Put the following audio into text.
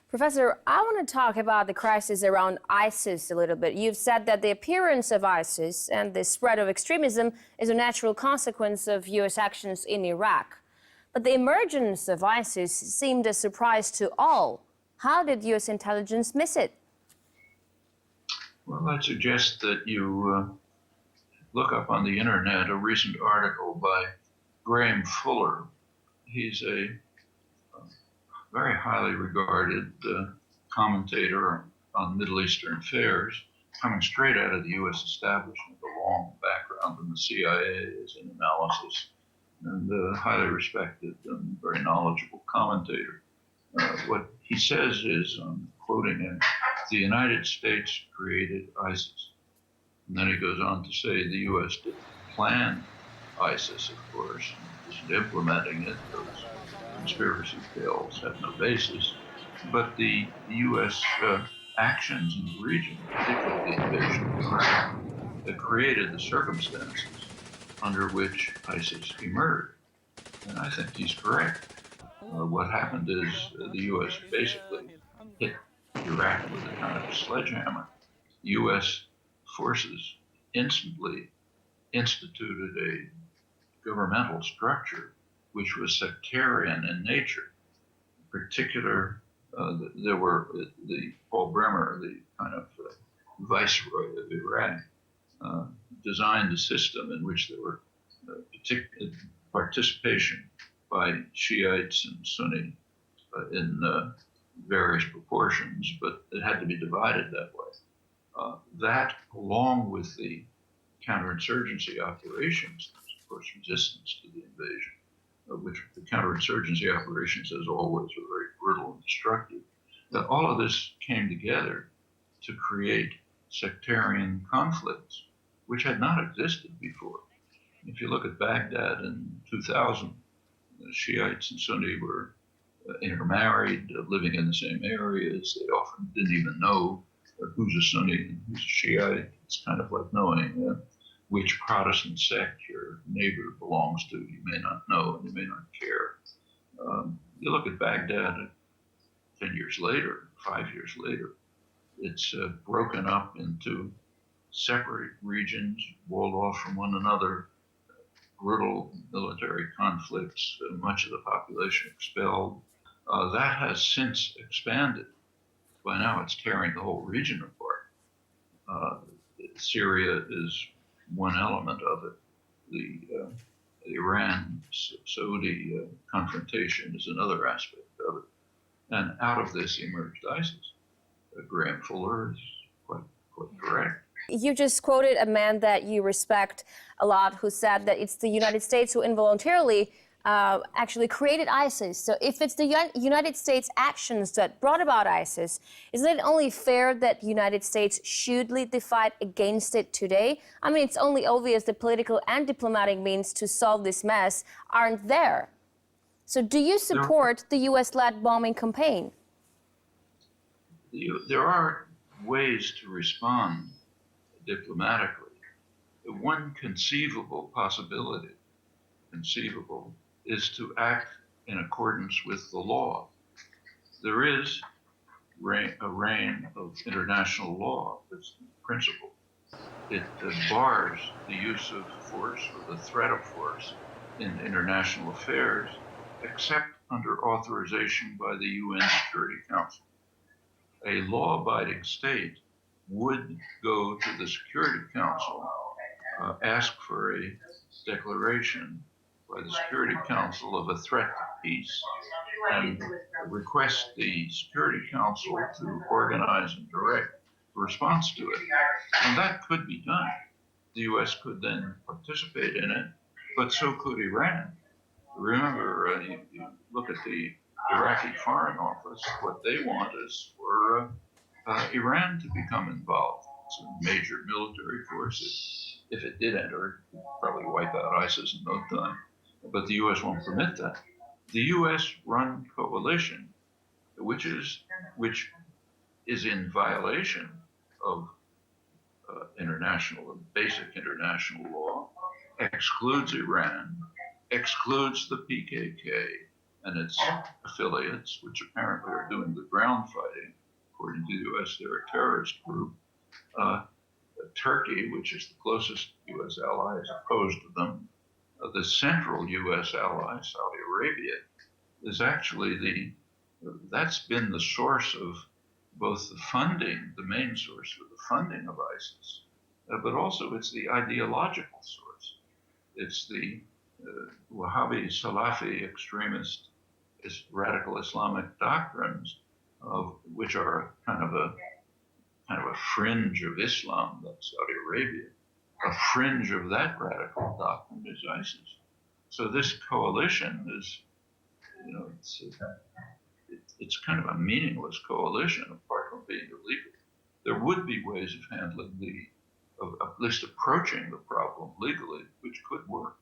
Professor, I want to talk about the crisis around ISIS a little bit. You've said that the appearance of ISIS and the spread of extremism is a natural consequence of U.S. actions in Iraq. But the emergence of ISIS seemed a surprise to all. How did U.S. intelligence miss it? Well, I'd suggest that you look up on the internet a recent article by Graham Fuller. He's a very highly regarded commentator on Middle Eastern affairs, coming straight out of the U.S. establishment, a long background in the CIA as an analysis, and a highly respected and very knowledgeable commentator. What he says is, I'm quoting him, the United States created ISIS. And then he goes on to say the U.S. didn't plan ISIS, of course, and isn't implementing it. Those conspiracy tales have no basis. But the U.S. actions in the region, particularly the invasion of Iraq, that created the circumstances under which ISIS emerged. And I think he's correct. What happened is the U.S. basically hit Iraq with a kind of a sledgehammer. U.S. forces instantly instituted a governmental structure which was sectarian in nature. In particular, there were the Paul Bremer, the kind of viceroy of Iraq, designed a system in which there were participation by Shiites and Sunnis in various proportions, but it had to be divided that way. That, along with the counterinsurgency operations, of course, resistance to the invasion, which the counterinsurgency operations, as always, were very brutal and destructive, that all of this came together to create sectarian conflicts, which had not existed before. If you look at Baghdad in 2000, the Shiites and Sunni were intermarried, living in the same areas. They often didn't even know who's a Sunni and who's a Shiite. It's kind of like knowing which Protestant sect your neighbor belongs to. You may not know and you may not care. You look at Baghdad 10 years later, 5 years later, it's broken up into separate regions, walled off from one another, brutal military conflicts, much of the population expelled. That has since expanded. By now it's tearing the whole region apart. Syria is one element of it. The Iran-Saudi confrontation is another aspect of it. And out of this emerged ISIS. Graham Fuller is quite correct. You just quoted a man that you respect a lot who said that it's the United States who involuntarily actually created ISIS. So if it's the United States actions that brought about ISIS, isn't it only fair that the United States should lead the fight against it today? I mean, it's only obvious the political and diplomatic means to solve this mess aren't there. So do you support the U.S.-led bombing campaign? There are ways to respond diplomatically. One conceivable possibility, is to act in accordance with the law. There is a reign of international law that's the principle. It bars the use of force or the threat of force in international affairs, except under authorization by the UN Security Council. A law-abiding state would go to the Security Council, ask for a declaration by the Security Council of a threat to peace, and request the Security Council to organize and direct a response to it. And that could be done. The U.S. could then participate in it, but so could Iran. Remember, you look at the Iraqi Foreign Office, what they want is for Iran to become involved. It's a major military force. If it did enter, it would probably wipe out ISIS in no time. But the U.S. won't permit that. The U.S.-run coalition, which is in violation of basic international law, excludes Iran, excludes the PKK, and its affiliates, which apparently are doing the ground fighting, according to the U.S., they're a terrorist group. Turkey, which is the closest U.S. ally, is opposed to them. The central U.S. ally, Saudi Arabia, is actually that's been the source of both the funding, the main source of the funding of ISIS, but also it's the ideological source. It's the Wahhabi, Salafi, extremist, radical Islamic doctrines, which are kind of a fringe of Islam, that's Saudi Arabia. A fringe of that radical doctrine is ISIS. So this coalition is, it's kind of a meaningless coalition apart from being illegal. There would be ways of handling of at least approaching the problem legally, which could work.